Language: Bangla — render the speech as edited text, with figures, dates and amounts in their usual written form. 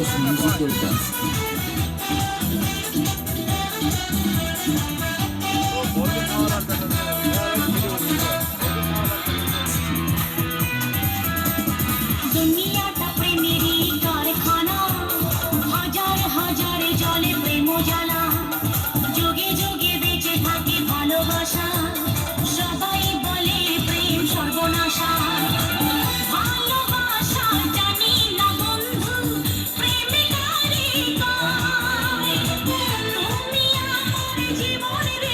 House Musical Dance Team. দুনিয়াটা প্রেমেরই কারখানা, হাজার হাজার জলে প্রেম জ্বালা, যুগে যুগে বেঁচে থাকে ভালোবাসা, সবাই বলে প্রেম সর্বনাশা। ভালোবাসা জানি না বন্ধু, প্রেমে কারে কয়, তুমি আমার জীবনের